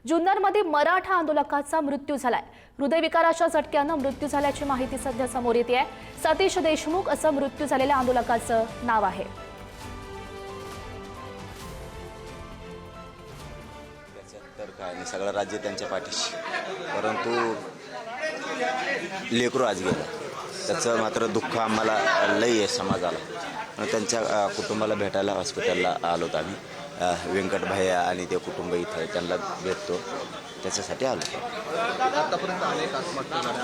जुन्नरमध्ये मराठा आंदोलकाचा मृत्यू झालाय। हृदयविकाराच्या झटक्यानं मृत्यू झाल्याची माहिती सध्या समोर येते आहे। सतीश देशमुख असं मृत्यू झालेल्या आंदोलकाचं नाव आहे। तर काय नाही, सगळं राज्य त्यांच्या पाठीशी, परंतु लेकरू आज गेलं त्याचं मात्र दुःख आम्हाला लई आहे समाजाला। त्यांच्या कुटुंबाला भेटायला हॉस्पिटलला आलोत आम्ही। व्यंकट भैया आणि ते कुटुंब इथं त्यांना भेटतो, त्याच्यासाठी आलो। आतापर्यंत अनेक आत्महत्या झाल्या।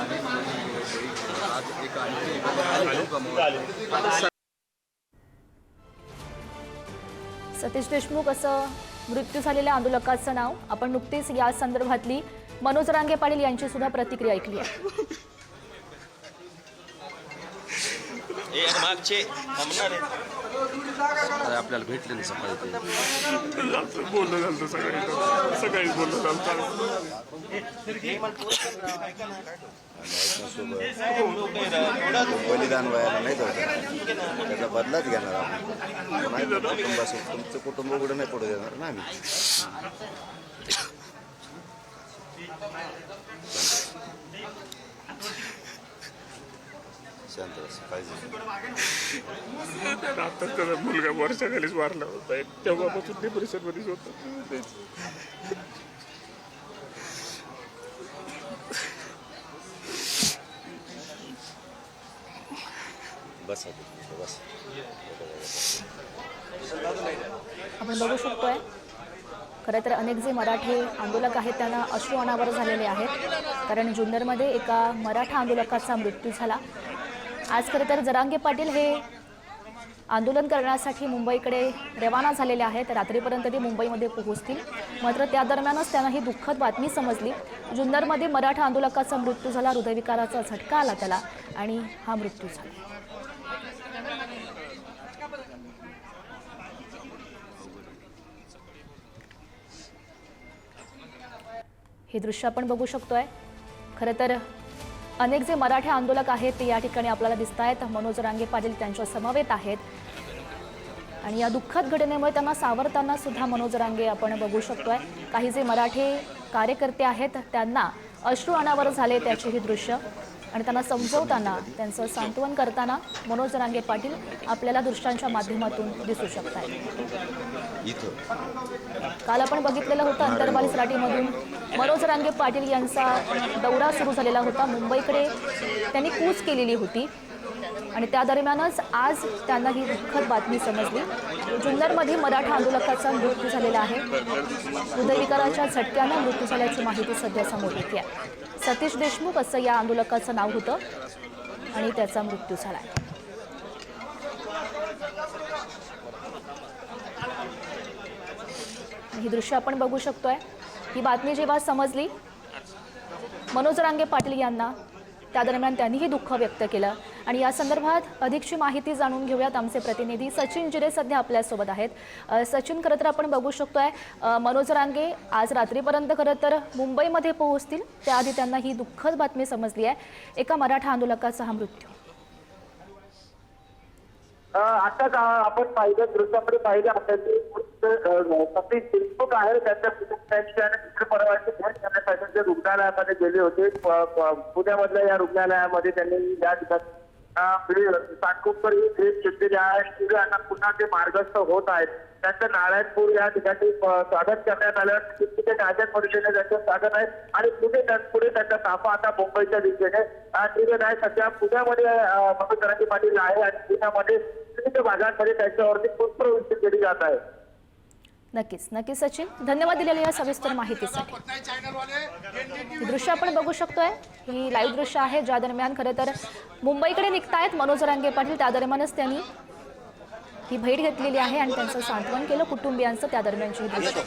सतीश देशमुख असं मृत्यू झालेल्या आंदोलकाचं नाव। आपण नुकतीच या संदर्भातली मनोज रांगे पाटील यांची सुद्धा प्रतिक्रिया ऐकली आहे। आपल्याला भेटले नाही सकाळी बोलणं झालं सकाळी बोलणं झालं। बलिदान व्हायला नाही जाऊ, त्याचा बदलाच घेणार आपण। तुमचं कुटुंब कुठं नाही पडू देणार ना आम्ही। शांत बस, आता त्याचा मुलगा वर्षाखालीच वारला होता, तेव्हापासून डिप्रेशन मध्येच होता। बस बस। आपण बघू शकतोय खरं तर अनेक जे मराठी आंदोलक आहेत त्यांना अश्रू अनावर झालेले आहेत, कारण जुन्नरमध्ये एका मराठा आंदोलकाचा मृत्यू झाला। आज खरं तर जरांगे पाटील हे आंदोलन करण्यासाठी मुंबईकडे रवाना झालेले आहेत। रात्रीपर्यंत ते मुंबईमध्ये पोहोचतील, मात्र त्या दरम्यानच त्यांना ही दुःखद बातमी समजली। जुन्नरमध्ये मराठा आंदोलकाचा मृत्यू झाला, हृदयविकाराचा झटका आला त्याला आणि हा मृत्यू झाला। हे दृश्य आपण बघू शकतोय। खरं तर अनेक जे मराठी आंदोलक आहेत ते या ठिकाणी आपल्याला दिसत आहेत। मनोज रांगे पाटील त्यांच्या समवेत आहेत आणि या दुःखद घटनेमुळे त्यांना सावरताना सुद्धा मनोज रांगे आपण बघू शकतोय। काही जे मराठी कार्यकर्ते आहेत त्यांना अश्रू अनावर झाले त्याची ही दृश्य, आणि त्यांना समजवताना त्यांचं सांत्वन करताना मनोज रांगे पाटील आपल्याला दृश्यांच्या माध्यमातून दिसू शकतात। काल आपण बघितलेलं होतं अंतरबाली सराटीमधून मनोज रांगे पाटील यांचा दौरा सुरू झालेला होता। मुंबईकडे त्यांनी कूच केलेली होती आणि त्या दरम्यानच आज त्यांना ही दुःखद बातमी समजली। जुन्नरमध्ये मराठा आंदोलकाचा मृत्यू झालेला आहे। हृदयविकाराच्या झटक्यानं मृत्यू झाल्याची माहिती सध्या समोर येते आहे। सतीश देशमुख असं या आंदोलकाचं नाव होतं आणि त्याचा मृत्यू झालाय। ही दृश्य आपण बघू शकतोय। ही बातमी जेव्हा समजली मनोज रांगे पाटील यांना, त्या दरम्यान त्यांनी हे दुःख व्यक्त केलं आणि या संदर्भात अधिकची माहिती जाणून घेऊयात। आमचे प्रतिनिधी सचिन जिरे सध्या आपल्यासोबत आहेत। सचिन, खरं तर आपण बघू शकतोय मनोज रांगे आज रात्रीपर्यंत खरं तर मुंबईमध्ये पोहोचतील, त्याआधी त्यांना ही दुःखद बातमी समजली आहे, एका मराठा आंदोलकाचा हा मृत्यू। आताच आपण पाहिलं दृश्याकडे पाहिलं आपल्याला सतीश देशमुख आहे, त्यांच्या कुटुंबियांची आणि मित्र परिवाराची भेट करण्यासाठी जे रुग्णालयामध्ये गेले होते। पुण्यामधल्या या रुग्णालयामध्ये त्यांनी या ठिकाणी सातकोपर ही भेट घेतलेली आहे। यांना पुन्हा ते मार्गस्थ होत आहेत। त्यांचं नारायणपूर या ठिकाणी स्वागत करण्यात आलं। तिथे नायक परिषदेने त्यांचं स्वागत आहे आणि पुढे त्यांचा ताफा आता मुंबईच्या दिशेने निघत आहे। सध्या पुण्यामध्ये मनोज रांगे पाटील आहे आणि पुण्यामध्ये विविध भागांमध्ये त्यांच्यावरती पुष्पवृष्टी केली जात आहे। नक्कीच सचिन, धन्यवाद दिलेल्या या सविस्तर माहितीसाठी। ही दृश्य आपण बघू शकतोय, ही लाईव्ह दृश्य आहे ज्या दरम्यान खरं तर मुंबईकडे निघतायत मनोज रांगे पाटील। त्या दरम्यानच त्यांनी ही भेट घेतलेली आहे आणि त्यांचं सांत्वन केलं कुटुंबियांचं, त्या दरम्यानची दृश्य।